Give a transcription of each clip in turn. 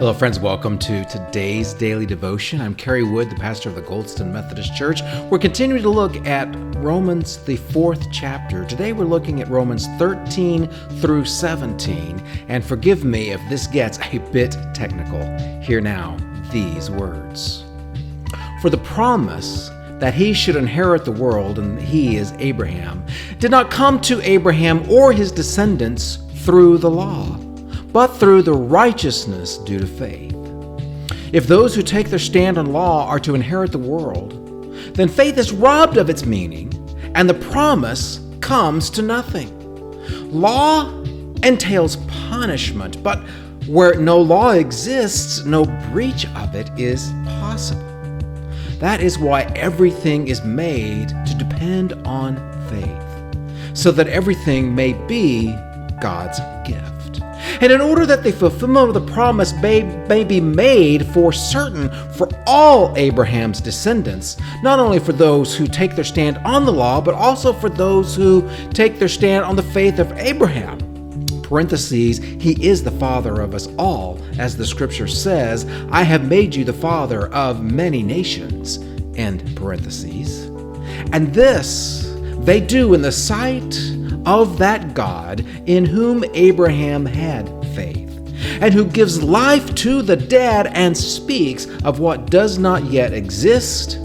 Hello, friends. Welcome to today's daily devotion. I'm Kerry Wood, the pastor of the Goldston Methodist Church. We're continuing to look at Romans, the 4th chapter. Today we're looking at Romans 13 through 17. And forgive me if this gets a bit technical. Hear now these words. For the promise that he should inherit the world, and he is Abraham, did not come to Abraham or his descendants through the law, but through the righteousness due to faith. If those who take their stand on law are to inherit the world, then faith is robbed of its meaning, and the promise comes to nothing. Law entails punishment, but where no law exists, no breach of it is possible. That is why everything is made to depend on faith, so that everything may be God's gift. And in order that the fulfillment of the promise may be made for certain for all Abraham's descendants, not only for those who take their stand on the law, but also for those who take their stand on the faith of Abraham. Parentheses, he is the father of us all, as the scripture says, I have made you the father of many nations, end parentheses. And this they do in the sight of that God in whom Abraham had faith, and who gives life to the dead and speaks of what does not yet exist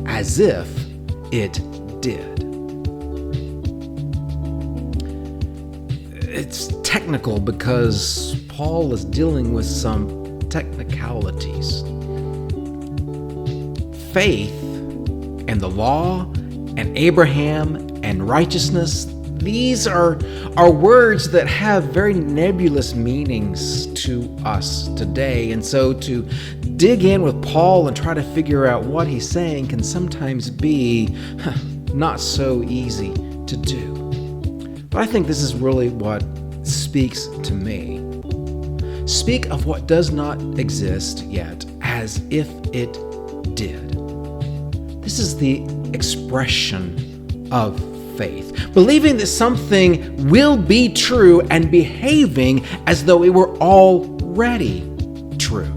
as if it did. It's technical because Paul is dealing with some technicalities. Faith and the law and Abraham and righteousness, these are words that have very nebulous meanings to us today. And so to dig in with Paul and try to figure out what he's saying can sometimes be not so easy to do. But I think this is really what speaks to me. Speak of what does not exist yet as if it did. This is the expression of faith, believing that something will be true and behaving as though it were already true.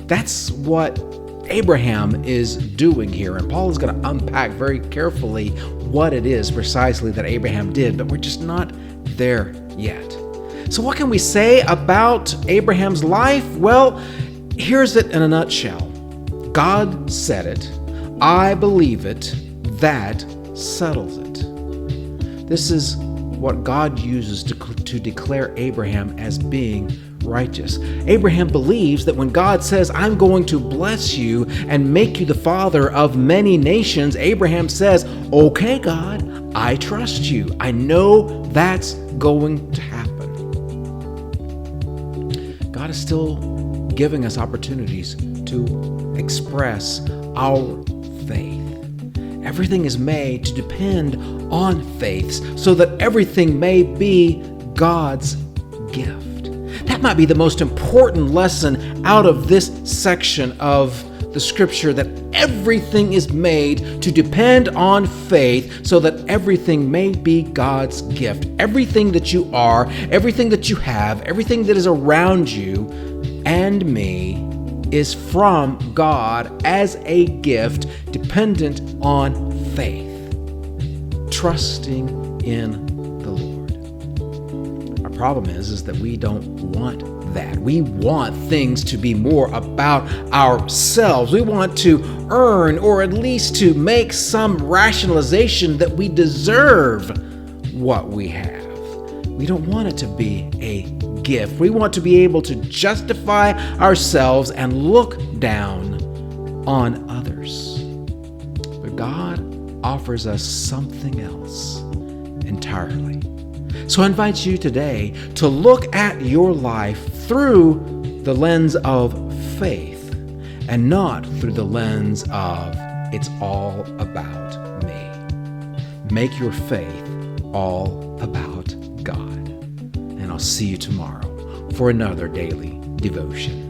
That's what Abraham is doing here, and Paul is going to unpack very carefully what it is precisely that Abraham did, but we're just not there yet. So what can we say about Abraham's life? Well, here's it in a nutshell. God said it, I believe it, that settles it. This is what God uses to declare Abraham as being righteous. Abraham believes that when God says, I'm going to bless you and make you the father of many nations, Abraham says, okay, God, I trust you. I know that's going to happen. God is still giving us opportunities to express our faith. Everything is made to depend on faith so that everything may be God's gift. That might be the most important lesson out of this section of the scripture, that everything is made to depend on faith so that everything may be God's gift. Everything that you are, everything that you have, everything that is around you and me is from God as a gift, dependent on faith, trusting in the Lord. Our problem is that we don't want that. We want things to be more about ourselves. We want to earn, or at least to make some rationalization that we deserve what we have. We don't want it to be a gift. We want to be able to justify ourselves and look down on others. But God offers us something else entirely. So I invite you today to look at your life through the lens of faith and not through the lens of it's all about me. Make your faith all about God. And I'll see you tomorrow for another daily devotion.